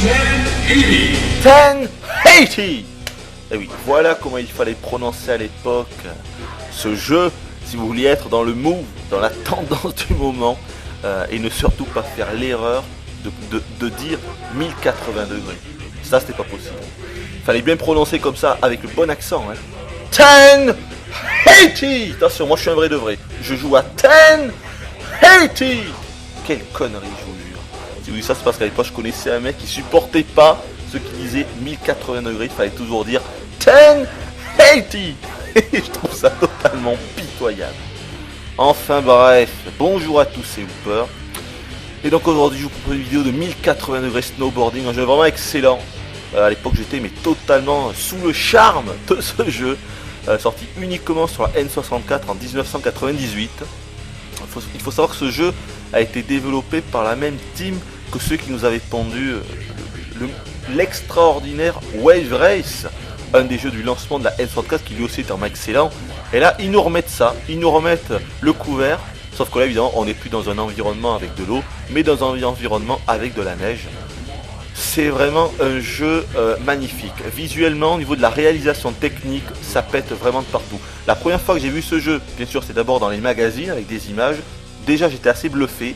1080. Et oui, voilà comment il fallait prononcer à l'époque ce jeu, si vous vouliez être dans le move, dans la tendance du moment, et ne surtout pas faire l'erreur de dire 1080 degrés. Ça, c'était pas possible. Il fallait bien prononcer comme ça, avec le bon accent. 1080. Attention, moi je suis un vrai de vrai. Je joue à 1080. Quelle connerie, je vous jure. Si vous dites ça, c'est parce qu'à l'époque, je connaissais un mec qui supportait pas ceux qui disaient 1080 degrés. Il fallait toujours dire 1080. Et je trouve ça totalement pitoyable. Enfin bref, bonjour à tous, c'est Hooper. Et donc aujourd'hui, je vous propose une vidéo de 1080 degrés snowboarding, un jeu vraiment excellent. À l'époque, j'étais mais totalement sous le charme de ce jeu. Sorti uniquement sur la N64 en 1998. Il faut savoir que ce jeu a été développé par la même team que ceux qui nous avaient pondu l'extraordinaire Wave Race, un des jeux du lancement de la N64 qui lui aussi est vraiment excellent. Et là, ils nous remettent ça, ils nous remettent le couvert, sauf que là, évidemment, on n'est plus dans un environnement avec de l'eau, mais dans un environnement avec de la neige. C'est vraiment un jeu magnifique. Visuellement, au niveau de la réalisation technique, ça pète vraiment de partout. La première fois que j'ai vu ce jeu, bien sûr, c'est d'abord dans les magazines avec des images. Déjà, j'étais assez bluffé.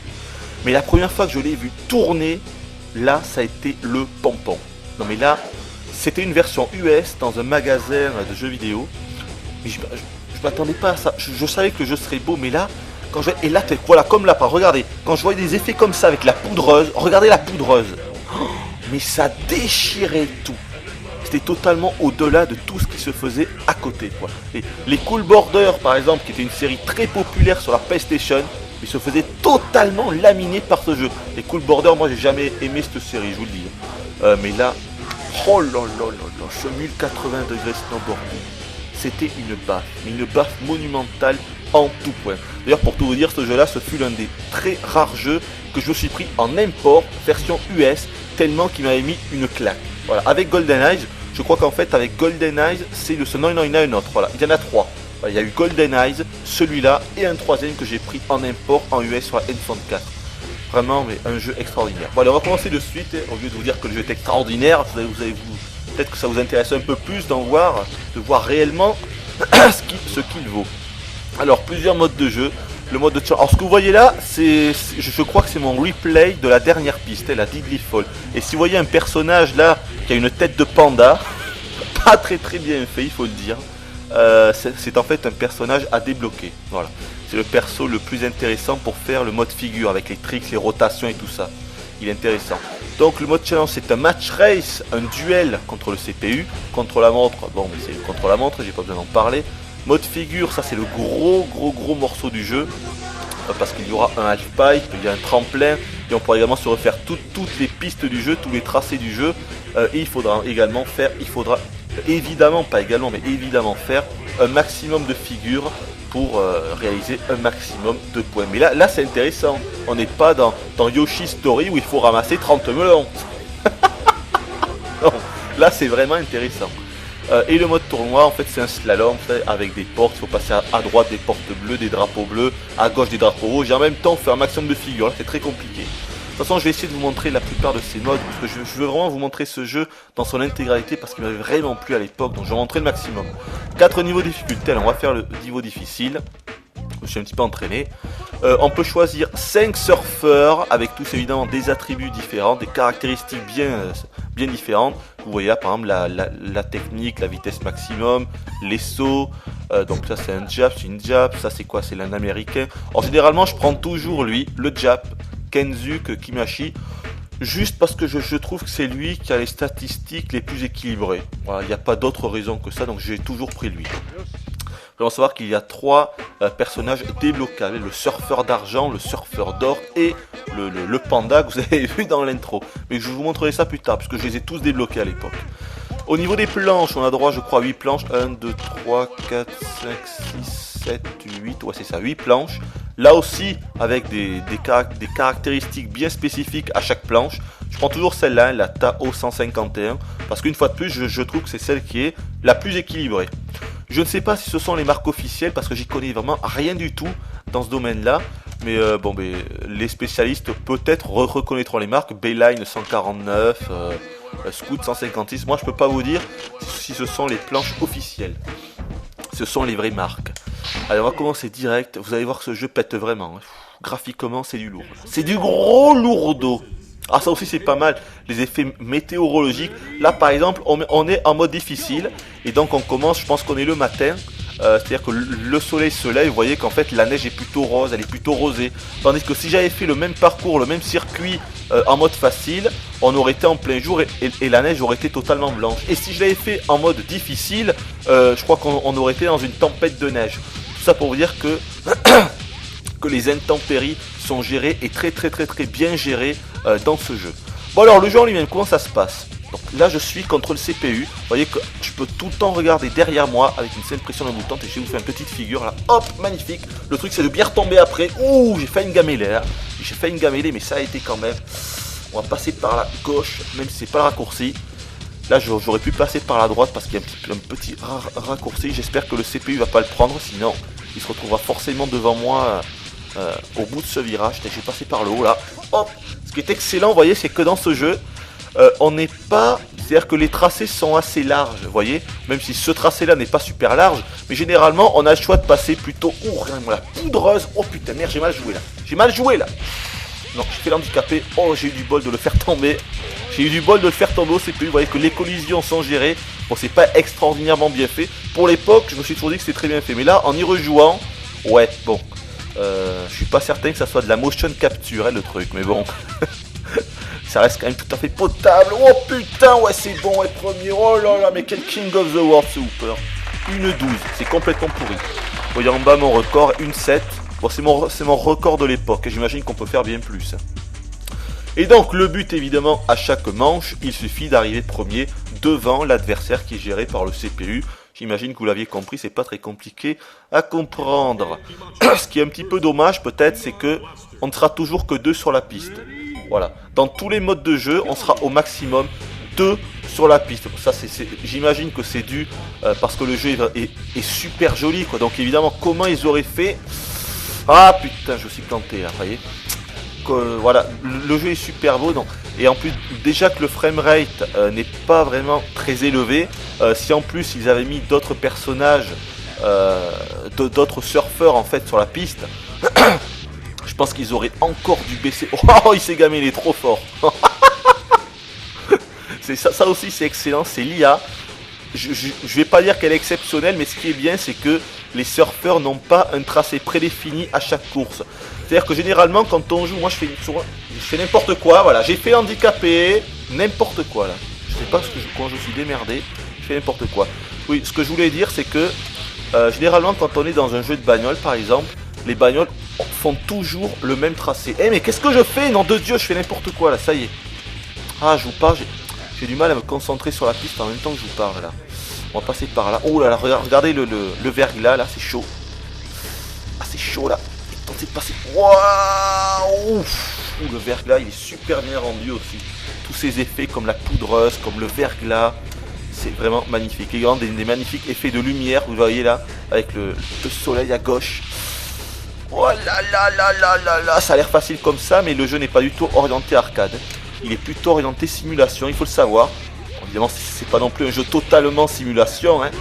Mais la première fois que je l'ai vu tourner, là, ça a été le pompon. Non mais là, c'était une version US dans un magasin de jeux vidéo. Mais je m'attendais pas à ça. Je savais que le jeu serait beau, mais là, quand je... Et là, voilà, comme là, regardez, quand je voyais des effets comme ça avec la poudreuse, regardez la poudreuse. Mais ça déchirait tout. C'était totalement au-delà de tout ce qui se faisait à côté, quoi. Et les Cool Borders, par exemple, qui était une série très populaire sur la PlayStation, ils se faisaient totalement laminer par ce jeu. Les Cool Borders, moi, j'ai jamais aimé cette série, je vous le dis. Mais là, oh là là là là, ce 1080 degrés snowboarding, c'était une baffe monumentale en tout point. D'ailleurs, pour tout vous dire, ce jeu-là, ce fut l'un des très rares jeux que je me suis pris en import, version US, tellement qu'il m'avait mis une claque. Voilà, avec GoldenEye, je crois qu'en fait avec GoldenEye, c'est le non, il y en a un autre. Voilà, il y en a trois. Voilà, il y a eu GoldenEye, celui-là et un troisième que j'ai pris en import en US sur la N64. Vraiment, mais un jeu extraordinaire. Bon, allez, on va commencer de suite. Au lieu de vous dire que le jeu est extraordinaire, peut-être que ça vous intéresse un peu plus de voir réellement ce qu'il vaut. Alors, plusieurs modes de jeu. Le mode de challenge. Alors ce que vous voyez là, je crois que c'est mon replay de la dernière piste, la Diddly Fall. Et si vous voyez un personnage là qui a une tête de panda, pas très bien fait, il faut le dire. C'est en fait un personnage à débloquer. Voilà, c'est le perso le plus intéressant pour faire le mode figure avec les tricks, les rotations et tout ça. Il est intéressant. Donc le mode challenge, c'est un match race, un duel contre le CPU, contre la montre. Bon, mais c'est contre la montre, j'ai pas besoin d'en parler. Mode figure, ça c'est le gros morceau du jeu, parce qu'il y aura un halfpipe, il y a un tremplin, et on pourra également se refaire toutes les pistes du jeu, tous les tracés du jeu, et il faudra évidemment faire un maximum de figures pour réaliser un maximum de points. Mais là c'est intéressant, on n'est pas dans Yoshi Story où il faut ramasser 30 melons. Non, là c'est vraiment intéressant. Et le mode tournoi, en fait, c'est un slalom avec des portes. Il faut passer à droite des portes bleues, des drapeaux bleus, à gauche des drapeaux rouges, et en même temps faire un maximum de figures. Là, c'est très compliqué. De toute façon, je vais essayer de vous montrer la plupart de ces modes, parce que je veux vraiment vous montrer ce jeu dans son intégralité, parce qu'il m'avait vraiment plu à l'époque, donc je vais vous montrer le maximum. 4 niveaux de difficulté. Alors, on va faire le niveau difficile. Je me suis un petit peu entraîné. On peut choisir 5 surfeurs avec tous évidemment des attributs différents, des caractéristiques bien différentes. Vous voyez là par exemple la technique, la vitesse maximum, les sauts. Donc ça c'est un jab, c'est une jab. Ça c'est quoi? C'est l'un américain. Alors généralement je prends toujours lui, le jab, Kensuke Kimashi. Juste parce que je trouve que c'est lui qui a les statistiques les plus équilibrées. Voilà, il n'y a pas d'autre raison que ça, donc j'ai toujours pris lui. Il faut savoir qu'il y a 3 personnages débloquables, le surfeur d'argent, le surfeur d'or et le panda que vous avez vu dans l'intro. Mais je vous montrerai ça plus tard, puisque je les ai tous débloqués à l'époque. Au niveau des planches, on a droit, je crois, à 8 planches. 1, 2, 3, 4, 5, 6, 7, 8, ouais c'est ça, 8 planches. Là aussi, avec des caractéristiques bien spécifiques à chaque planche. Je prends toujours celle-là, la Tao 151, parce qu'une fois de plus, je trouve que c'est celle qui est la plus équilibrée. Je ne sais pas si ce sont les marques officielles, parce que j'y connais vraiment rien du tout dans ce domaine-là. Mais bon, mais les spécialistes peut-être reconnaîtront les marques. Bayline 149, Scout 156. Moi, je peux pas vous dire si ce sont les planches officielles. Ce sont les vraies marques. Allez, on va commencer direct. Vous allez voir que ce jeu pète vraiment. Graphiquement, c'est du lourd. C'est du gros lourdeau. Ah, ça aussi, c'est pas mal. Les effets météorologiques. Là, par exemple, on est en mode difficile. Et donc, on commence, je pense qu'on est le matin. C'est-à-dire que le soleil se lève, vous voyez qu'en fait la neige est plutôt rose, elle est plutôt rosée. Tandis que si j'avais fait le même parcours, le même circuit en mode facile, on aurait été en plein jour et la neige aurait été totalement blanche. Et si je l'avais fait en mode difficile, je crois qu'on aurait été dans une tempête de neige. Tout ça pour vous dire que, que les intempéries sont gérées et très bien gérées dans ce jeu. Bon alors le jeu en lui-même, comment ça se passe? Donc là je suis contre le CPU, vous voyez que je peux tout le temps regarder derrière moi avec une simple pression d'un bouton et je vais vous faire une petite figure là, hop, magnifique. Le truc c'est de bien retomber après, ouh j'ai fait une gamellée là, j'ai fait une gamellée mais ça a été quand même, on va passer par la gauche même si c'est pas le raccourci. Là j'aurais pu passer par la droite parce qu'il y a un petit raccourci, j'espère que le CPU va pas le prendre sinon il se retrouvera forcément devant moi au bout de ce virage. J'ai passé par le haut là, hop. Ce qui est excellent vous voyez c'est que dans ce jeu, on n'est pas, c'est-à-dire que les tracés sont assez larges, vous voyez, même si ce tracé-là n'est pas super large, mais généralement on a le choix de passer plutôt, oh regardez-moi la poudreuse, oh putain merde j'ai mal joué là, non j'ai fait l'handicapé, oh j'ai eu du bol de le faire tomber, au CPU, vous voyez que les collisions sont gérées, bon c'est pas extraordinairement bien fait, pour l'époque je me suis toujours dit que c'était très bien fait, mais là en y rejouant, ouais bon, je suis pas certain que ça soit de la motion capture hein, le truc, mais bon... Ça reste quand même tout à fait potable. Oh putain, ouais c'est bon, ouais premier. Oh là là, mais quel King of the World ce Hooper. 1,12, c'est complètement pourri. Vous voyez en bas mon record, 1,7. Bon c'est mon record de l'époque, j'imagine qu'on peut faire bien plus. Et donc le but évidemment à chaque manche, il suffit d'arriver premier devant l'adversaire qui est géré par le CPU. J'imagine que vous l'aviez compris, c'est pas très compliqué à comprendre. Ce qui est un petit peu dommage peut-être, c'est que on ne sera toujours que 2 sur la piste. Voilà. Dans tous les modes de jeu, on sera au maximum 2 sur la piste. Ça, j'imagine que c'est dû parce que le jeu est super joli, quoi. Donc évidemment, comment ils auraient fait? Ah putain, je suis planté là, vous voyez. Voilà, le jeu est super beau. Donc, et en plus, déjà que le framerate n'est pas vraiment très élevé, si en plus ils avaient mis d'autres personnages, d'autres surfeurs en fait sur la piste. Je pense qu'ils auraient encore dû baisser. Oh, il s'est gamé, il est trop fort. ça aussi, c'est excellent. C'est l'IA. Je vais pas dire qu'elle est exceptionnelle, mais ce qui est bien, c'est que les surfeurs n'ont pas un tracé prédéfini à chaque course. C'est-à-dire que généralement, quand on joue, moi je fais n'importe quoi. Voilà, j'ai fait handicapé, n'importe quoi là. Je sais pas quand je suis démerdé, je fais n'importe quoi. Oui, ce que je voulais dire, c'est que généralement, quand on est dans un jeu de bagnole, par exemple, les bagnoles font toujours le même tracé. Eh mais qu'est-ce que je fais? Nom de Dieu, je fais n'importe quoi là, ça y est. Ah, je vous parle, j'ai du mal à me concentrer sur la piste en même temps que je vous parle là. On va passer par là. Oh là là, regardez le verglas là, c'est chaud. Ah, c'est chaud là. Tentez de passer. Waouh! Le verglas, il est super bien rendu aussi. Tous ces effets comme la poudreuse, comme le verglas. C'est vraiment magnifique. Et des magnifiques effets de lumière, vous voyez là, avec le soleil à gauche. Oh là là là là là là, ça a l'air facile comme ça, mais le jeu n'est pas du tout orienté arcade. Il est plutôt orienté simulation, il faut le savoir. Évidemment, c'est pas non plus un jeu totalement simulation. Hein.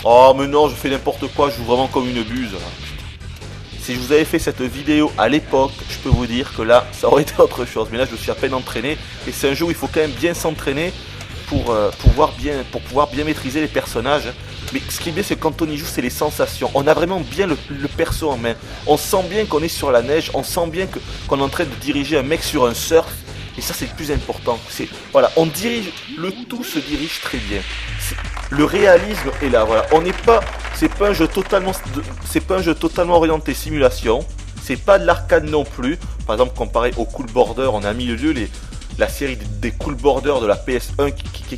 Oh mais non, je fais n'importe quoi, je joue vraiment comme une buse. Là. Si je vous avais fait cette vidéo à l'époque, je peux vous dire que là, ça aurait été autre chose. Mais là, je suis à peine entraîné. Et c'est un jeu où il faut quand même bien s'entraîner pour pouvoir bien maîtriser les personnages. Mais ce qui est bien, c'est que quand on y joue, c'est les sensations. On a vraiment bien le perso en main. On sent bien qu'on est sur la neige. On sent bien qu'on est en train de diriger un mec sur un surf. Et ça, c'est le plus important. Voilà, on dirige, le tout se dirige très bien. Le réalisme est là. Voilà, on n'est pas, c'est pas un jeu totalement orienté simulation. C'est pas de l'arcade non plus. Par exemple, comparé au Cool Border, on a mis le lieu la série des Cool Border de la PS1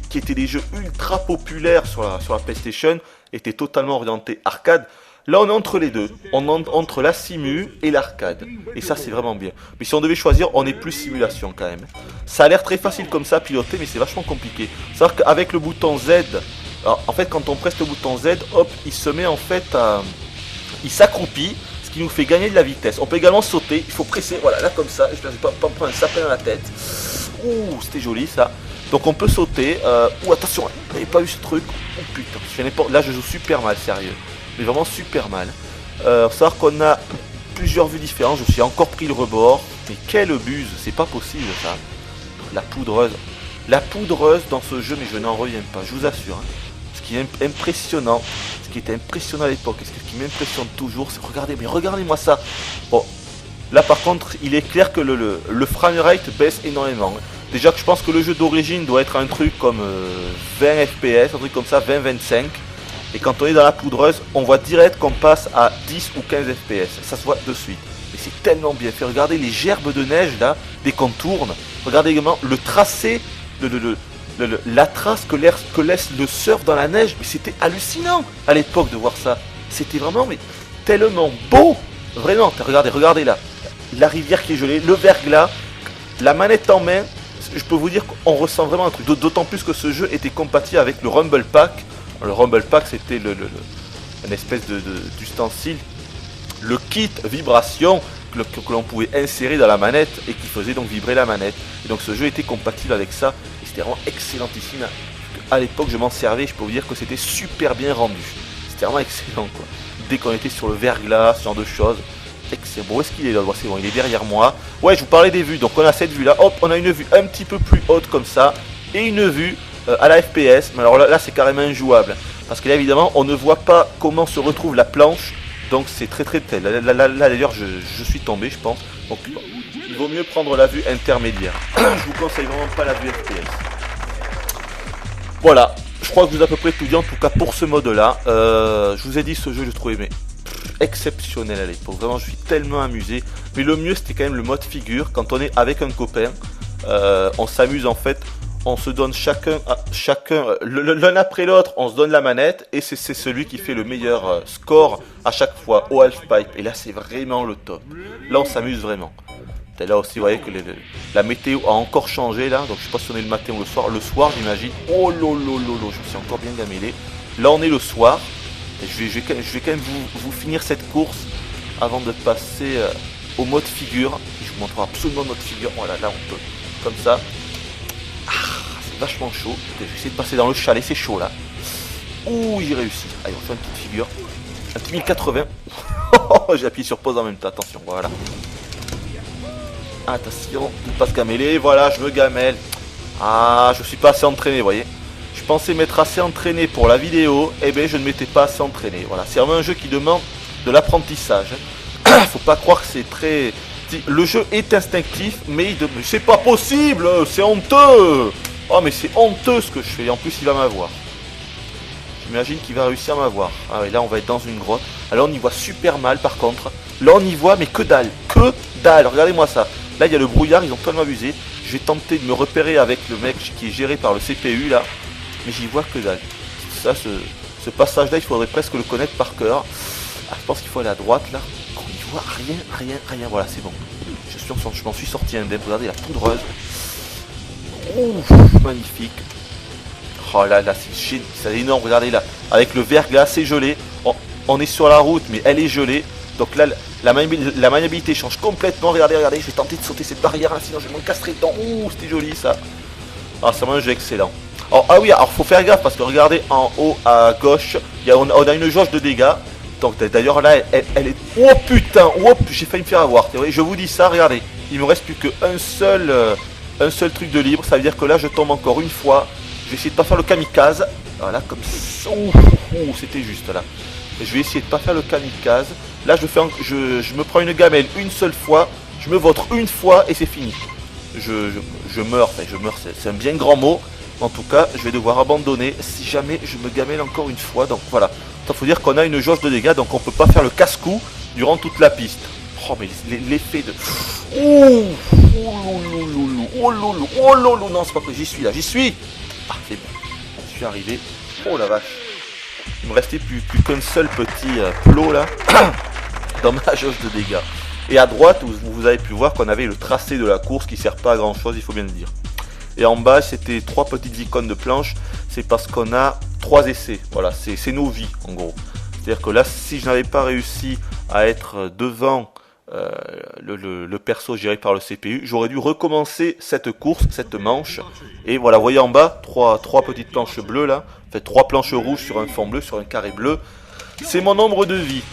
qui étaient des jeux ultra populaires sur la PlayStation, était totalement orienté arcade. Là, on est entre les deux. On est entre la simu et l'arcade. Et ça, c'est vraiment bien. Mais si on devait choisir, on est plus simulation quand même. Ça a l'air très facile comme ça à piloter, mais c'est vachement compliqué. C'est-à-dire qu'avec le bouton Z, alors, en fait, quand on presse le bouton Z, hop, il se met en fait à... Il s'accroupit, ce qui nous fait gagner de la vitesse. On peut également sauter, il faut presser, voilà, là comme ça, je ne vais pas me prendre un sapin dans la tête. Ouh, c'était joli ça. Donc on peut sauter, ouh attention, vous n'avez pas vu ce truc, oh putain, là je joue super mal, sérieux, mais vraiment super mal. Faut savoir qu'on a plusieurs vues différentes, je suis encore pris le rebord, mais quelle buse, c'est pas possible ça. La poudreuse dans ce jeu, mais je n'en reviens pas, je vous assure. Hein. Ce qui est impressionnant, ce qui était impressionnant à l'époque, et ce qui m'impressionne toujours, c'est regardez-moi ça. Bon, là par contre, il est clair que le framerate baisse énormément. Déjà que je pense que le jeu d'origine doit être un truc comme 20 FPS, un truc comme ça, 20-25. Et quand on est dans la poudreuse, on voit direct qu'on passe à 10 ou 15 FPS. Ça se voit de suite. Mais c'est tellement bien fait. Regardez les gerbes de neige là, dès qu'on tourne. Regardez également le tracé, la trace que laisse le surf dans la neige. Mais c'était hallucinant à l'époque de voir ça. C'était vraiment mais tellement beau. Vraiment, regardez là. La rivière qui est gelée, le verglas, la manette en main. Je peux vous dire qu'on ressent vraiment un truc. D'autant plus que ce jeu était compatible avec le Rumble Pack. Le Rumble Pack, c'était une espèce d'ustensile, le kit vibration que l'on pouvait insérer dans la manette et qui faisait donc vibrer la manette. Et donc ce jeu était compatible avec ça. Et c'était vraiment excellentissime. À l'époque, je m'en servais. Je peux vous dire que c'était super bien rendu. C'était vraiment excellent, quoi. Dès qu'on était sur le verglas, ce genre de choses. C'est bon, où est-ce qu'il est là? C'est bon, il est derrière moi. Ouais, je vous parlais des vues. Donc on a cette vue là. Hop, on a une vue un petit peu plus haute comme ça. Et une vue à la FPS. Mais alors là c'est carrément injouable. Parce que là évidemment on ne voit pas comment se retrouve la planche. Donc c'est très Là d'ailleurs je suis tombé je pense. Donc il vaut mieux prendre la vue intermédiaire. Je vous conseille vraiment pas la vue FPS. Voilà. Je crois que vous avez à peu près tout dit en tout cas pour ce mode là. Je vous ai dit ce jeu je le trouvais mais exceptionnel à l'époque, vraiment je suis tellement amusé, mais le mieux c'était quand même le mode figure, quand on est avec un copain, on s'amuse en fait, on se donne chacun l'un après l'autre, on se donne la manette, et c'est celui qui fait le meilleur score à chaque fois au halfpipe, et là c'est vraiment le top, là on s'amuse vraiment. Et là aussi vous voyez que la météo a encore changé là, donc je sais pas si on est le matin ou le soir j'imagine, oh lolo, je me suis encore bien gamélé, là on est le soir. Je vais quand même vous finir cette course avant de passer au mode figure. Je vous montrerai absolument le mode figure. Voilà, là on peut, comme ça. Ah, c'est vachement chaud. Je vais essayer de passer dans le chalet, c'est chaud là. Ouh, j'ai réussi. Allez, on fait une petite figure. Un petit 1080. J'ai appuyé sur pause en même temps, attention, voilà. Attention, ne pas se gameler. Voilà, je me gamelle. Ah, je suis pas assez entraîné, vous voyez. Je pensais m'être assez entraîné pour la vidéo, et bien je ne m'étais pas assez entraîné. Voilà, c'est vraiment un jeu qui demande de l'apprentissage. Faut pas croire que c'est très... Le jeu est instinctif, mais c'est pas possible, c'est honteux. Oh mais c'est honteux ce que je fais, en plus il va m'avoir. J'imagine qu'il va réussir à m'avoir. Ah ouais, là on va être dans une grotte. Alors on y voit super mal par contre. Là on y voit mais que dalle, regardez-moi ça. Là il y a le brouillard, ils ont tellement abusé. Je vais tenter de me repérer avec le mec qui est géré par le CPU là. Mais j'y vois que dalle. Ça, ce passage là il faudrait presque le connaître par cœur. Ah, je pense qu'il faut aller à droite là. On n'y voit rien. Voilà, c'est bon. Je m'en suis sorti indemne. Regardez la poudreuse. Ouf, magnifique. Oh là c'est énorme. Regardez là. Avec le verglas, c'est gelé. On est sur la route, mais elle est gelée. Donc là, la maniabilité change complètement. Regardez. Je vais tenter de sauter cette barrière là, sinon je vais m'en casserai dedans. Ouh, c'était joli ça. Ah, c'est vraiment un jeu excellent. Alors, ah oui, alors faut faire gaffe parce que regardez en haut à gauche, on a une jauge de dégâts. Donc d'ailleurs là, elle est... Oh putain, oh, j'ai failli me faire avoir. Je vous dis ça, regardez. Il me reste plus qu'un seul truc de libre. Ça veut dire que là, je tombe encore une fois. Je vais essayer de pas faire le kamikaze. Voilà, comme ça. C'était juste là. Et je vais essayer de pas faire le kamikaze. Là, je me prends une gamelle une seule fois. Je me vautre une fois et c'est fini. Je meurs, c'est un bien grand mot. En tout cas, je vais devoir abandonner si jamais je me gamelle encore une fois. Donc voilà, il faut dire qu'on a une jauge de dégâts, donc on peut pas faire le casse-cou durant toute la piste. Oh mais l'effet de... Oh lolo, non c'est pas que j'y suis. Ah c'est bon, je suis arrivé. Oh la vache. Il me restait plus qu'un seul petit plot là, dans ma jauge de dégâts. Et à droite, vous avez pu voir qu'on avait le tracé de la course qui sert pas à grand chose, il faut bien le dire. Et en bas, c'était 3 petites icônes de planche. C'est parce qu'on a 3 essais. Voilà, c'est nos vies, en gros. C'est-à-dire que là, si je n'avais pas réussi à être devant le perso géré par le CPU, j'aurais dû recommencer cette course, cette manche. Et voilà, vous voyez en bas, trois petites planches bleues là. En fait, 3 planches rouges sur un fond bleu, sur un carré bleu. C'est mon nombre de vie.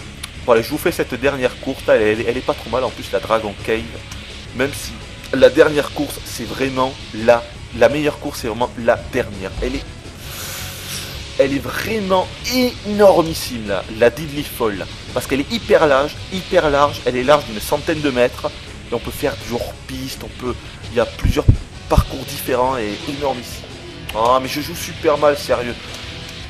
Voilà, je vous fais cette dernière course là, elle est pas trop mal. En plus, la Dragon Cave, même si la dernière course, c'est vraiment la meilleure course, c'est vraiment la dernière. Elle est vraiment énormissime là, la Deadly Fall là, parce qu'elle est hyper large, elle est large d'une centaine de mètres, et on peut faire du hors-piste, il y a plusieurs parcours différents et énormissime. Ah mais je joue super mal, sérieux.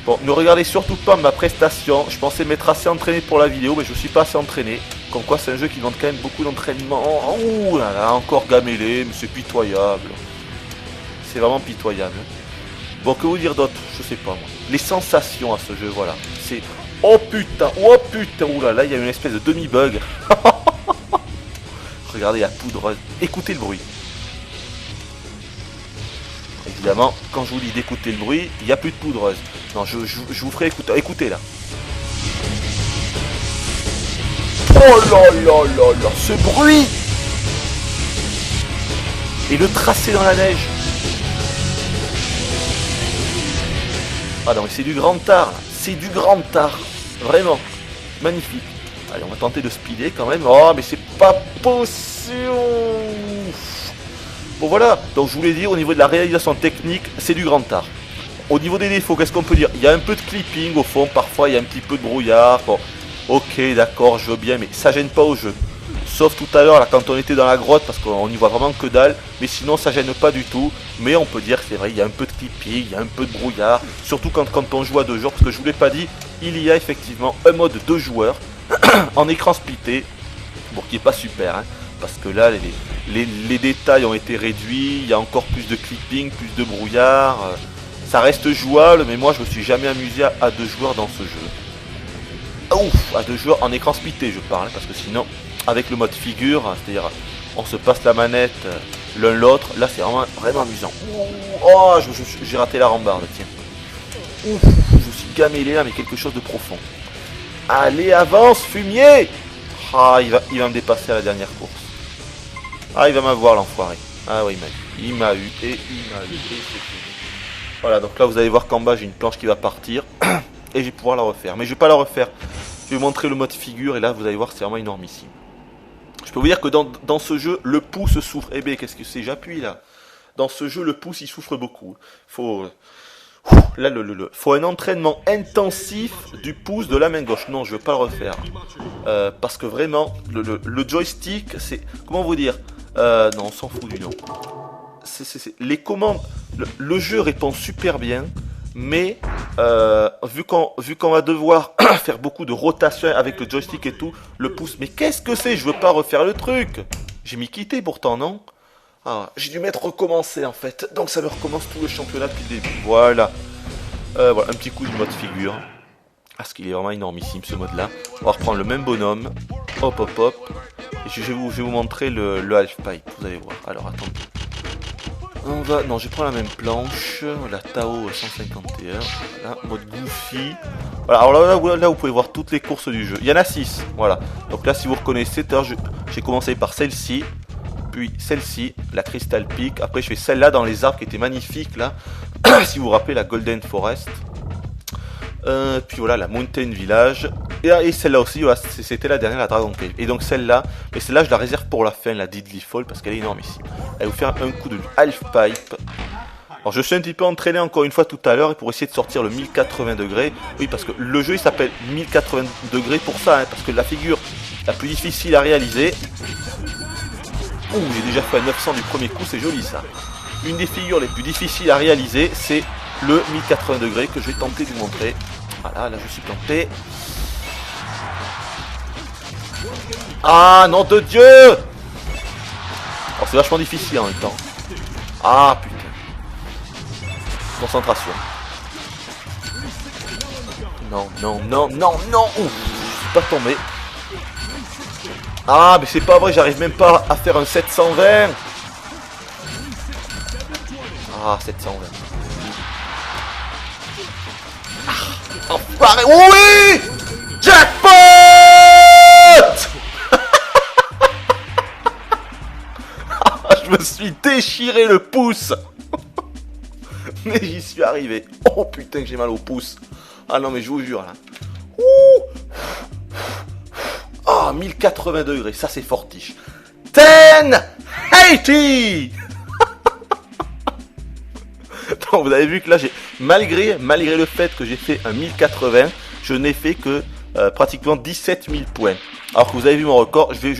Bon, ne regardez surtout pas ma prestation, je pensais m'être assez entraîné pour la vidéo, mais je suis pas assez entraîné. Comme quoi c'est un jeu qui demande quand même beaucoup d'entraînement. Ouh là là, encore gamellé, mais c'est pitoyable. C'est vraiment pitoyable. Bon, que vous dire d'autre? Je sais pas moi. Les sensations à ce jeu, voilà. C'est... oh putain, oula, là il y a une espèce de demi-bug. Regardez la poudreuse. Écoutez le bruit. Évidemment, quand je vous dis d'écouter le bruit, il n'y a plus de poudreuse. Non, je vous ferai écouter. Écoutez là. Oh là là là là, ce bruit! Et le tracé dans la neige. Ah non mais c'est du grand art, c'est du grand art, vraiment, magnifique. Allez, on va tenter de speeder quand même. Oh mais c'est pas possible. Bon voilà, donc je voulais dire au niveau de la réalisation technique, c'est du grand art. Au niveau des défauts, qu'est-ce qu'on peut dire? Il y a un peu de clipping au fond, parfois il y a un petit peu de brouillard. Bon, ok d'accord, je veux bien, mais ça gêne pas au jeu. Sauf tout à l'heure là quand on était dans la grotte parce qu'on y voit vraiment que dalle, mais sinon ça gêne pas du tout. Mais on peut dire que c'est vrai, il y a un peu de clipping, il y a un peu de brouillard, surtout quand on joue à 2 joueurs, parce que je vous l'ai pas dit, il y a effectivement un mode 2 joueurs en écran splitté, bon qui est pas super, hein, parce que là les détails ont été réduits, il y a encore plus de clipping, plus de brouillard, ça reste jouable, mais moi je me suis jamais amusé à 2 joueurs dans ce jeu. Ouf, à 2 joueurs en écran splitté je parle, parce que sinon... avec le mode figure, c'est-à-dire on se passe la manette l'un l'autre, là c'est vraiment amusant. Oh, j'ai raté la rambarde, tiens. Ouf, je suis gamellé là, mais quelque chose de profond. Allez, avance, fumier! Ah, il va me dépasser à la dernière course. Ah, il va m'avoir l'enfoiré. Ah oui, il m'a eu, et c'est fini. Voilà, donc là vous allez voir qu'en bas j'ai une planche qui va partir, et je vais pouvoir la refaire. Mais je vais pas la refaire. Je vais vous montrer le mode figure, et là vous allez voir c'est vraiment énormissime. Je peux vous dire que dans ce jeu, le pouce souffre. Eh bien, qu'est-ce que c'est? J'appuie là. Dans ce jeu, le pouce, il souffre beaucoup. Faut un entraînement intensif du pouce de la main gauche. Non, je veux pas le refaire. Parce que vraiment, le joystick, c'est... comment vous dire? Non, on s'en fout du nom. Les commandes... Le jeu répond super bien. Mais vu qu'on va devoir faire beaucoup de rotation avec le joystick et tout, le pouce, mais qu'est-ce que c'est? Je veux pas refaire le truc. J'ai mis quitter pourtant, non? Ah, j'ai dû mettre recommencer en fait. Donc ça me recommence tout le championnat depuis le début. Voilà. Voilà, un petit coup du mode figure. Parce qu'il est vraiment énormissime ce mode-là. On va reprendre le même bonhomme. Hop, hop, hop. Et je vais vous montrer le half-pipe. Vous allez voir. Alors attendez. Non, je prends la même planche, la Tao 151, voilà, mode Goofy. Voilà, alors là, vous pouvez voir toutes les courses du jeu. Il y en a 6, voilà. Donc là, si vous reconnaissez, j'ai commencé par celle-ci, puis celle-ci, la Crystal Peak. Après, je fais celle-là dans les arbres qui étaient magnifiques, là. Si vous vous rappelez, la Golden Forest. Puis voilà, la Mountain Village. Et celle-là aussi, voilà, c'était la dernière, la Dragon Cave. Et donc celle-là, mais celle-là, je la réserve pour la fin, la Deadly Fall, parce qu'elle est énorme ici. Elle va vous faire un coup de half-pipe. Alors je suis un petit peu entraîné encore une fois tout à l'heure, et pour essayer de sortir le 1080 degrés. Oui, parce que le jeu, il s'appelle 1080 degrés pour ça, hein, parce que la figure la plus difficile à réaliser... Ouh, j'ai déjà fait un 900 du premier coup, c'est joli ça. Une des figures les plus difficiles à réaliser, c'est le 1080 degrés que je vais tenter de vous montrer. Voilà, là je suis planté. Ah, nom de Dieu! Alors c'est vachement difficile en même temps. Ah, putain. Concentration. Non, non, non, non, non! Ouh, je suis pas tombé. Ah, mais c'est pas vrai, j'arrive même pas à faire un 720. Ah, 720. Ah, enfoiré. Oui! Jackpot! Je me suis déchiré le pouce. Mais j'y suis arrivé. Oh putain que j'ai mal au pouce. Ah non mais je vous jure là. Ah 1080 degrés, ça c'est fortiche. 1080. Donc vous avez vu que là j'ai malgré le fait que j'ai fait un 1080, je n'ai fait que pratiquement 17 000 points. Alors que vous avez vu mon record, je vais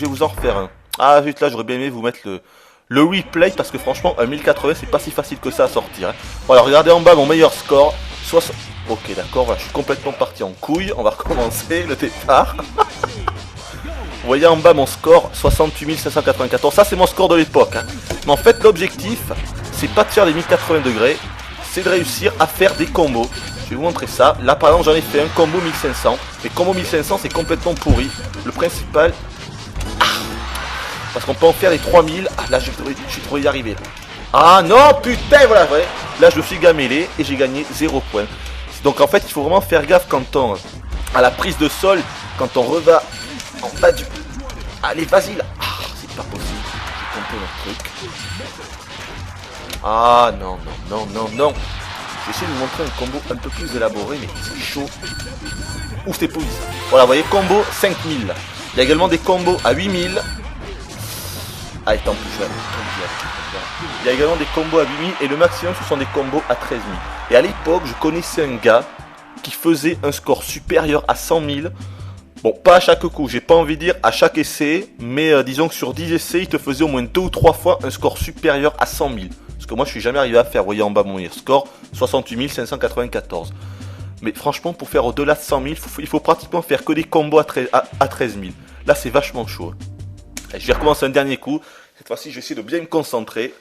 vous en refaire un. Ah juste là j'aurais bien aimé vous mettre le replay parce que franchement un 1080 c'est pas si facile que ça à sortir. Hein. Voilà, regardez en bas mon meilleur score. Ok d'accord, voilà, je suis complètement parti en couille. On va recommencer le départ. Vous voyez en bas mon score 68 594. Ça c'est mon score de l'époque. Hein. Mais en fait l'objectif c'est pas de faire des 1080 degrés, c'est de réussir à faire des combos. Je vais vous montrer ça. Là par exemple j'en ai fait un combo 1500. Mais combo 1500 c'est complètement pourri. Le principal... Parce qu'on peut en faire des 3000. Ah là j'ai trouvé y arriver. Ah non putain voilà ouais. Là je me suis gamélé et j'ai gagné 0 points. Donc en fait il faut vraiment faire gaffe quand on... à la prise de sol. Quand on reva en bas du... Allez vas-y là. Ah c'est pas possible. J'ai compris notre truc. Ah non non non non non. Je vais essayer de vous montrer un combo un peu plus élaboré mais c'est chaud. Ouf c'est pourri. Voilà vous voyez combo 5000. Il y a également des combos à 8000. Ah, tant plus, il y a également des combos à 8000 et le maximum ce sont des combos à 13 000. Et à l'époque, je connaissais un gars qui faisait un score supérieur à 100 000. Bon, pas à chaque coup, j'ai pas envie de dire à chaque essai, mais disons que sur 10 essais, il te faisait au moins 2 ou 3 fois un score supérieur à 100 000. Parce que moi, je suis jamais arrivé à faire, vous voyez en bas mon score, 68 594. Mais franchement, pour faire au-delà de 100 000, il faut pratiquement faire que des combos à 13 000. Là, c'est vachement chaud. Je vais recommencer un dernier coup. Cette fois-ci, je vais essayer de bien me concentrer.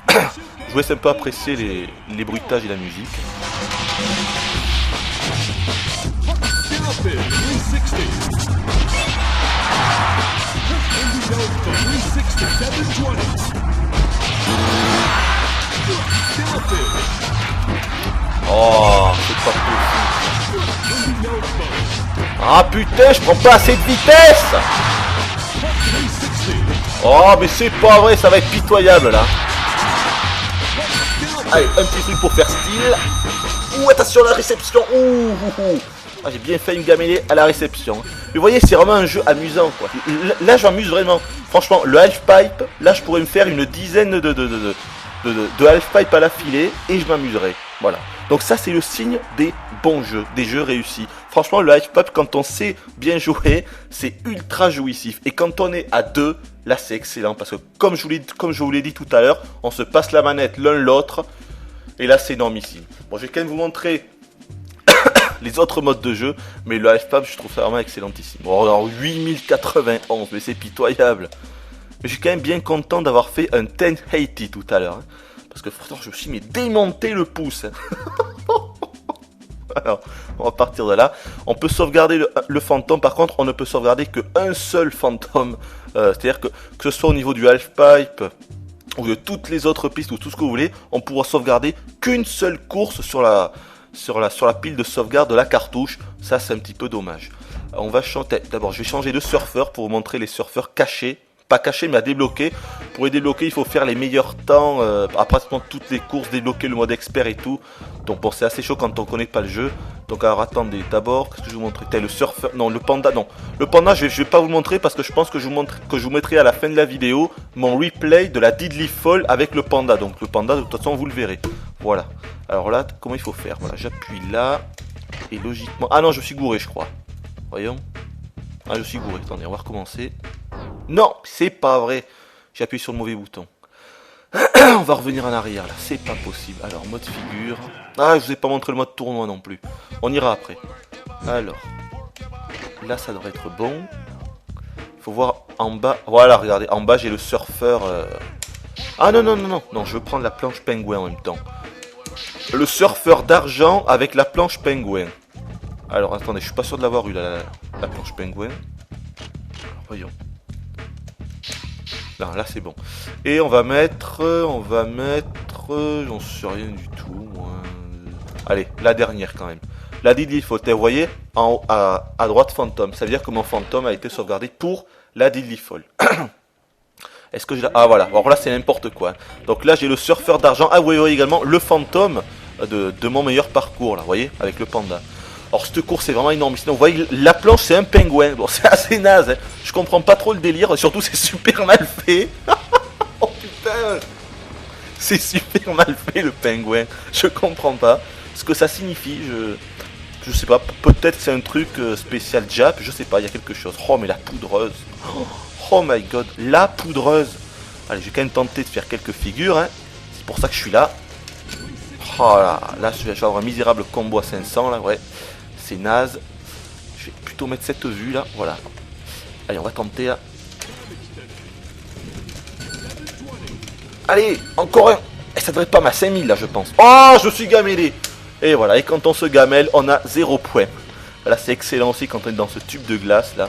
Je vous laisse un peu apprécier les bruitages et la musique. Oh, c'est pas possible. Ah putain, je prends pas assez de vitesse. Oh mais c'est pas vrai, ça va être pitoyable là. Allez, un petit truc pour faire style. Ouh, attention à la réception. Ouh. Ah, j'ai bien failli me gameler à la réception. Mais vous voyez, c'est vraiment un jeu amusant quoi. Là, je m'amuse vraiment. Franchement, le half-pipe, là, je pourrais me faire une dizaine de half-pipe à la filée et je m'amuserais. Voilà. Donc ça, c'est le signe des bons jeux, des jeux réussis. Franchement, le half-pipe, quand on sait bien jouer, c'est ultra jouissif. Et quand on est à deux, là, c'est excellent. Parce que comme je vous l'ai dit tout à l'heure, on se passe la manette l'un l'autre. Et là, c'est énormissime. Bon, je vais quand même vous montrer les autres modes de jeu. Mais le half-pipe, je trouve ça vraiment excellentissime. Bon, alors 8091, mais c'est pitoyable. Mais je suis quand même bien content d'avoir fait un 1080 tout à l'heure. Hein. Parce que franchement, je me suis démonté le pouce. Hein. Alors, on va partir de là. On peut sauvegarder le fantôme. Par contre, on ne peut sauvegarder qu'un seul fantôme. C'est-à-dire que ce soit au niveau du half-pipe ou de toutes les autres pistes ou tout ce que vous voulez, on pourra sauvegarder qu'une seule course sur la pile de sauvegarde de la cartouche. Ça, c'est un petit peu dommage. On va changer. D'abord, je vais changer de surfeur pour vous montrer les surfeurs cachés. Pas caché mais à débloquer. Pour les débloquer il faut faire les meilleurs temps à pratiquement toutes les courses, débloquer le mode expert et tout. Donc bon c'est assez chaud quand on connaît pas le jeu. Donc alors attendez, d'abord qu'est-ce que je vais vous montrer? Le surfeur, non le panda non. Le panda je vais pas vous le montrer parce que je pense que je vous mettrai à la fin de la vidéo mon replay de la Deadly Fall avec le panda. Donc le panda de toute façon vous le verrez. Voilà. Alors là comment il faut faire? Voilà, j'appuie là. Et logiquement... Ah non je suis gouré je crois. Voyons. Ah je suis gouré, attendez on va recommencer. Non, c'est pas vrai. J'ai appuyé sur le mauvais bouton. On va revenir en arrière là, c'est pas possible. Alors, mode figure. Ah, je vous ai pas montré le mode tournoi non plus. On ira après. Alors, là ça devrait être bon. Il faut voir en bas. Voilà, regardez, en bas j'ai le surfeur. Ah non, non, je veux prendre la planche pingouin en même temps. Le surfeur d'argent avec la planche pingouin. Alors, attendez, je suis pas sûr de l'avoir eu la planche pingouin. Alors, voyons. Non, là c'est bon. Et on va mettre, j'en sais rien du tout. Moi. Allez, la dernière quand même. la Deadly Fault. Et vous voyez, en haut, à droite, Phantom. Ça veut dire que mon Phantom a été sauvegardé pour la Deadly Fault. Est-ce que j'ai la... Ah voilà, alors là c'est n'importe quoi. Donc là j'ai le surfeur d'argent. Ah vous voyez également le fantôme de mon meilleur parcours là, vous voyez, avec le panda. Alors cette course est vraiment énorme. Sinon vous voyez la planche c'est un pingouin. Bon c'est assez naze, hein. Je comprends pas trop le délire, surtout c'est super mal fait. Oh putain. C'est super mal fait le pingouin. Je comprends pas ce que ça signifie, je sais pas, peut-être c'est un truc spécial Jap, je sais pas, il y a quelque chose. Oh mais la poudreuse. Oh my god, la poudreuse. Allez, je vais quand même tenter de faire quelques figures, hein. C'est pour ça que je suis là. Oh là, je vais avoir un misérable combo à 500, là, ouais. C'est naze. Je vais plutôt mettre cette vue, là, voilà. Allez, on va tenter, là. Allez, encore un. Et ça devrait pas ma 5000, là, je pense. Oh, je suis gamellé. Et voilà, et quand on se gamelle, on a 0 points. Là, c'est excellent aussi quand on est dans ce tube de glace, là.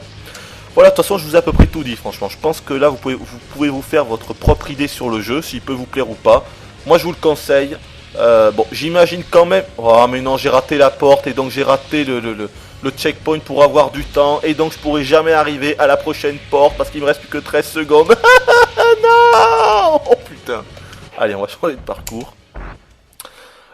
Voilà, de toute façon, je vous ai à peu près tout dit, franchement. Je pense que là, vous pouvez vous faire votre propre idée sur le jeu, s'il peut vous plaire ou pas. Moi, je vous le conseille. Bon, j'imagine quand même... Oh, mais non, j'ai raté la porte, et donc j'ai raté le checkpoint pour avoir du temps, et donc je pourrai jamais arriver à la prochaine porte, parce qu'il me reste plus que 13 secondes. Non. Oh, putain. Allez, on va changer de parcours.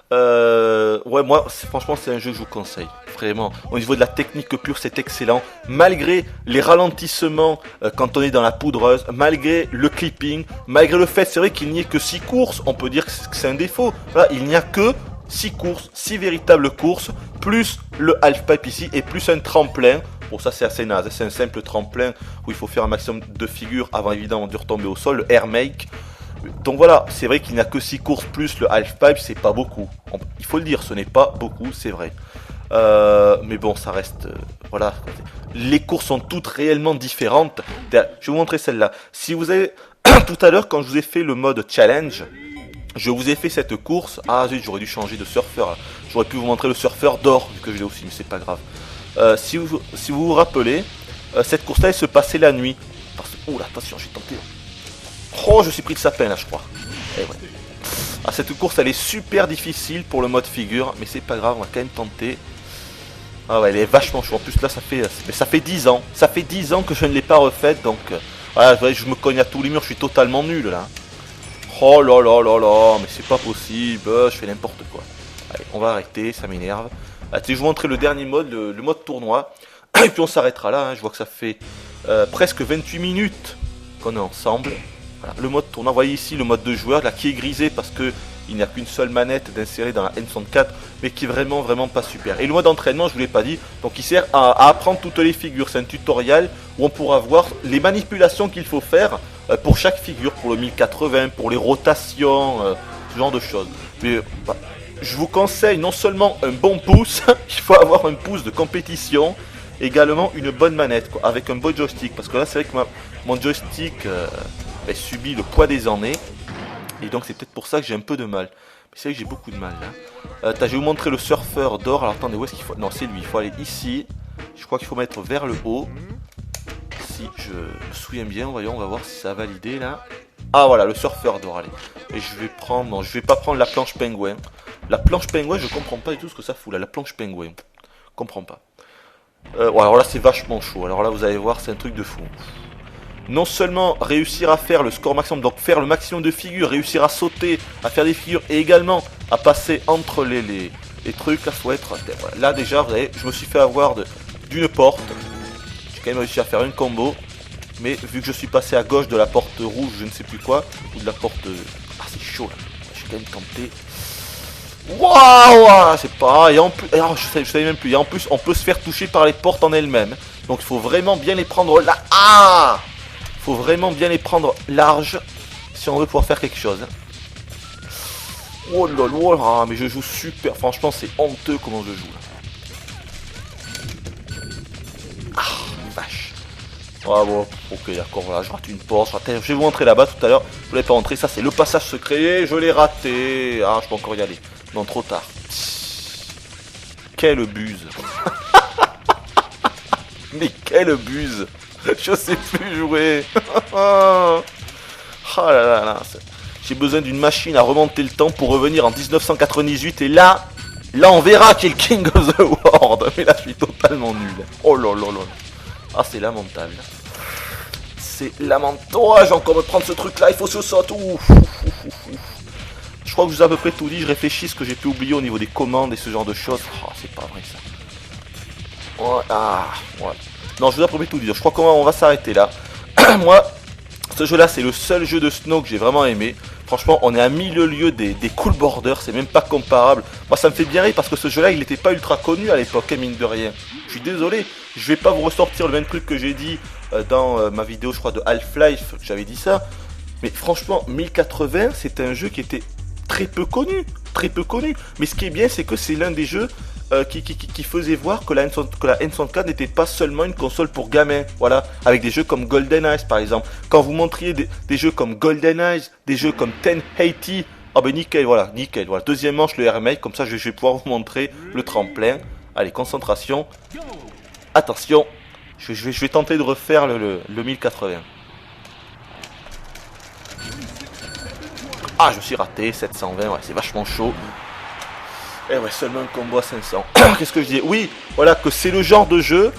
Ouais, moi, franchement, c'est un jeu que je vous conseille. Vraiment, au niveau de la technique pure, c'est excellent. Malgré les ralentissements quand on est dans la poudreuse, malgré le clipping, malgré le fait, c'est vrai qu'il n'y ait que 6 courses, on peut dire que c'est un défaut. Voilà, il n'y a que 6 courses, 6 véritables courses, plus le halfpipe ici et plus un tremplin. Bon, ça c'est assez naze, c'est un simple tremplin où il faut faire un maximum de figures avant évidemment de retomber au sol, le air make. Donc voilà, c'est vrai qu'il n'y a que 6 courses plus le halfpipe, c'est pas beaucoup. Il faut le dire, ce n'est pas beaucoup, c'est vrai. Mais bon, ça reste... voilà. Les courses sont toutes réellement différentes. Je vais vous montrer celle-là. Si vous avez... tout à l'heure, quand je vous ai fait le mode challenge, je vous ai fait cette course. Ah zut, j'aurais dû changer de surfeur. J'aurais pu vous montrer le surfeur d'or, vu que je l'ai aussi, mais c'est pas grave. Si vous vous rappelez, cette course-là, elle se passait la nuit. Parce que... Oula, attention, j'ai tenté... Oh, je suis pris de sapin là, je crois. Et ouais. Ah, cette course, elle est super difficile pour le mode figure, mais c'est pas grave, on va quand même tenter. Ah ouais, elle est vachement chaude. En plus, là, ça fait 10 ans. Ça fait 10 ans que je ne l'ai pas refaite, donc... voilà, je me cogne à tous les murs, je suis totalement nul, là. Oh là là là là, mais c'est pas possible, je fais n'importe quoi. Allez, on va arrêter, ça m'énerve. Ah, je vais vous montrer le dernier mode, le mode tournoi. Et puis on s'arrêtera là, hein. Je vois que ça fait presque 28 minutes qu'on est ensemble. Voilà, le mode tournoi, vous voyez ici le mode de joueur, là, qui est grisé parce que il n'y a qu'une seule manette d'insérer dans la N64, mais qui est vraiment pas super. Et le mode d'entraînement, je vous l'ai pas dit, donc il sert à apprendre toutes les figures. C'est un tutoriel où on pourra voir les manipulations qu'il faut faire pour chaque figure, pour le 1080, pour les rotations, ce genre de choses. Mais bah, je vous conseille non seulement un bon pouce, il faut avoir un pouce de compétition, également une bonne manette, quoi, avec un bon joystick, parce que là c'est vrai que mon joystick subit le poids des années. Et donc c'est peut-être pour ça que j'ai un peu de mal. Mais c'est vrai que j'ai beaucoup de mal là. Je vais vous montrer le surfeur d'or. Alors attendez, où est-ce qu'il faut... Non, c'est lui, il faut aller ici. Je crois qu'il faut mettre vers le haut. Si je me souviens bien, voyons, on va voir si ça a validé là. Ah voilà, le surfeur d'or, allez. Et je vais prendre... Non, je vais pas prendre la planche pingouin. La planche pingouin, je comprends pas du tout ce que ça fout là. La planche pingouin, je comprends pas. Ouais, alors là c'est vachement chaud. Alors là vous allez voir, c'est un truc de fou. Non seulement réussir à faire le score maximum, donc faire le maximum de figures, réussir à sauter, à faire des figures, et également à passer entre les trucs, là faut être... Là déjà, vous voyez, je me suis fait avoir d'une porte, j'ai quand même réussi à faire une combo, mais vu que je suis passé à gauche de la porte rouge, je ne sais plus quoi, ou de la porte... Ah c'est chaud là, j'ai quand même tenté... Waouh, c'est pas... Et en plus, je savais même plus, et en plus on peut se faire toucher par les portes en elles-mêmes, donc il faut vraiment bien les prendre là... Ah, faut vraiment bien les prendre large si on veut pouvoir faire quelque chose. Oh là là, mais je joue super. Franchement, c'est honteux comment je joue là. Ah, vache. Ah bon, ok, d'accord, voilà, je rate une porte. Je vais vous montrer là-bas tout à l'heure. Je voulais pas rentrer, ça c'est le passage secret. Je l'ai raté. Ah, je peux encore y aller. Non, trop tard. Quelle buse. Mais quelle buse. Je sais plus jouer. Oh là là là. J'ai besoin d'une machine à remonter le temps pour revenir en 1998. Et là Là, on verra qui est le King of the World. Mais là, je suis totalement nul. Oh là là là. Ah, c'est lamentable. C'est lamentable. Oh, j'ai encore me prendre ce truc-là. Il faut se sauter. Ouf, ouf, ouf, ouf. Je crois que je vous ai à peu près tout dit. Je réfléchis ce que j'ai pu oublier au niveau des commandes et ce genre de choses. Oh, c'est pas vrai ça. Oh, ah, ouais. Non, je vous ai à peu près tout dit. Je crois qu'on va s'arrêter là. Moi, ce jeu-là, c'est le seul jeu de Snow que j'ai vraiment aimé. Franchement, on est à mille lieues des Cool Borders, c'est même pas comparable. Moi, ça me fait bien rire parce que ce jeu-là, il n'était pas ultra connu à l'époque, mine de rien. Je suis désolé, je vais pas vous ressortir le même truc que j'ai dit dans ma vidéo, je crois, de Half-Life, j'avais dit ça. Mais franchement, 1080, c'est un jeu qui était très peu connu, très peu connu. Mais ce qui est bien, c'est que c'est l'un des jeux qui faisait voir que la N64 n'était pas seulement une console pour gamins, voilà, avec des jeux comme Golden Eyes par exemple. Quand vous montriez des jeux comme Golden Eyes, des jeux comme 1080, ah ben nickel, voilà, nickel, voilà. Deuxième manche, le remake, comme ça je vais pouvoir vous montrer le tremplin. Allez, concentration, attention, je vais tenter de refaire le 1080. Ah, je me suis raté, 720, ouais, c'est vachement chaud. Et ouais, seulement un combo à 500. Qu'est-ce que je dis? Oui, voilà, que c'est le genre de jeu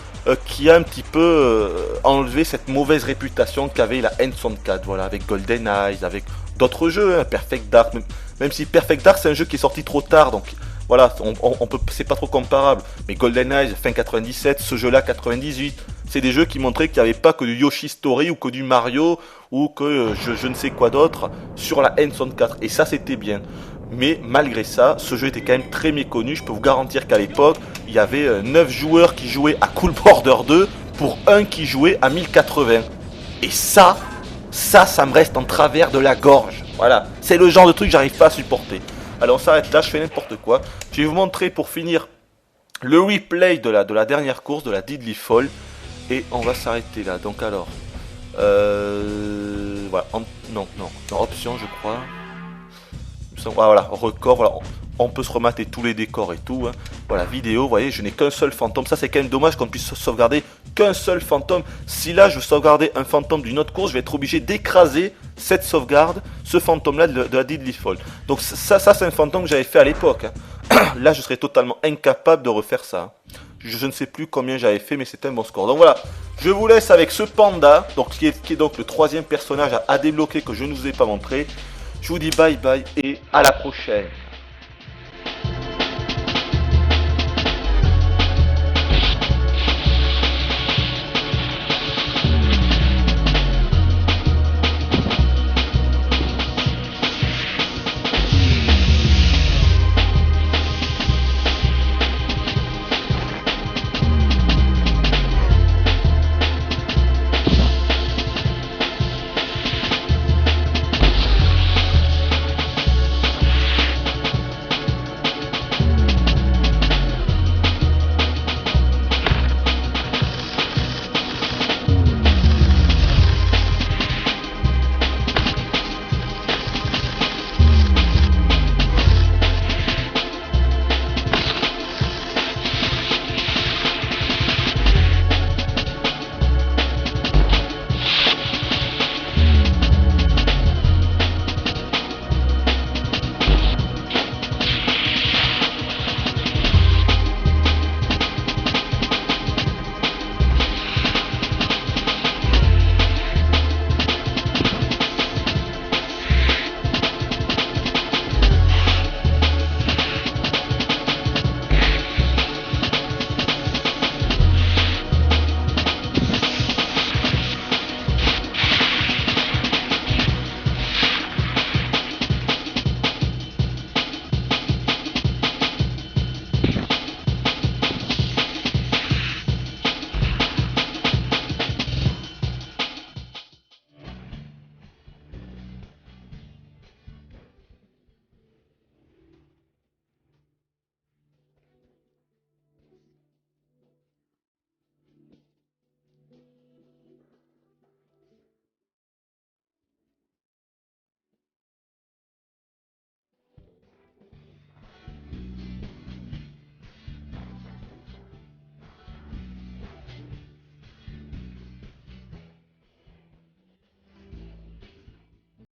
qui a un petit peu enlevé cette mauvaise réputation qu'avait la N64, voilà, avec Golden Eyes, avec d'autres jeux, hein, Perfect Dark, même si Perfect Dark c'est un jeu qui est sorti trop tard, donc voilà, on peut, c'est pas trop comparable. Mais Golden Eyes, fin 97, ce jeu-là 98, c'est des jeux qui montraient qu'il n'y avait pas que du Yoshi Story ou que du Mario ou que je ne sais quoi d'autre sur la N64, et ça c'était bien. Mais malgré ça, ce jeu était quand même très méconnu. Je peux vous garantir qu'à l'époque, il y avait 9 joueurs qui jouaient à Cool Border 2 pour un qui jouait à 1080. Et ça me reste en travers de la gorge. Voilà, c'est le genre de truc que j'arrive pas à supporter. Alors on s'arrête là, je fais n'importe quoi. Je vais vous montrer pour finir le replay de la dernière course, de la Deadly Fall. Et on va s'arrêter là. Donc alors, voilà, non, option je crois. Voilà, record, voilà, on peut se remater tous les décors et tout, hein. Voilà, vidéo, vous voyez, je n'ai qu'un seul fantôme, ça c'est quand même dommage qu'on puisse sauvegarder qu'un seul fantôme. Si là je veux sauvegarder un fantôme d'une autre course, je vais être obligé d'écraser cette sauvegarde, ce fantôme là de la Deadly Fall. Donc ça c'est un fantôme que j'avais fait à l'époque, hein. Là je serais totalement incapable de refaire ça. Je ne sais plus combien j'avais fait, mais c'était un bon score. Donc voilà, je vous laisse avec ce panda, donc, qui est donc le troisième personnage à débloquer que je ne vous ai pas montré. Je vous dis bye bye et à la prochaine.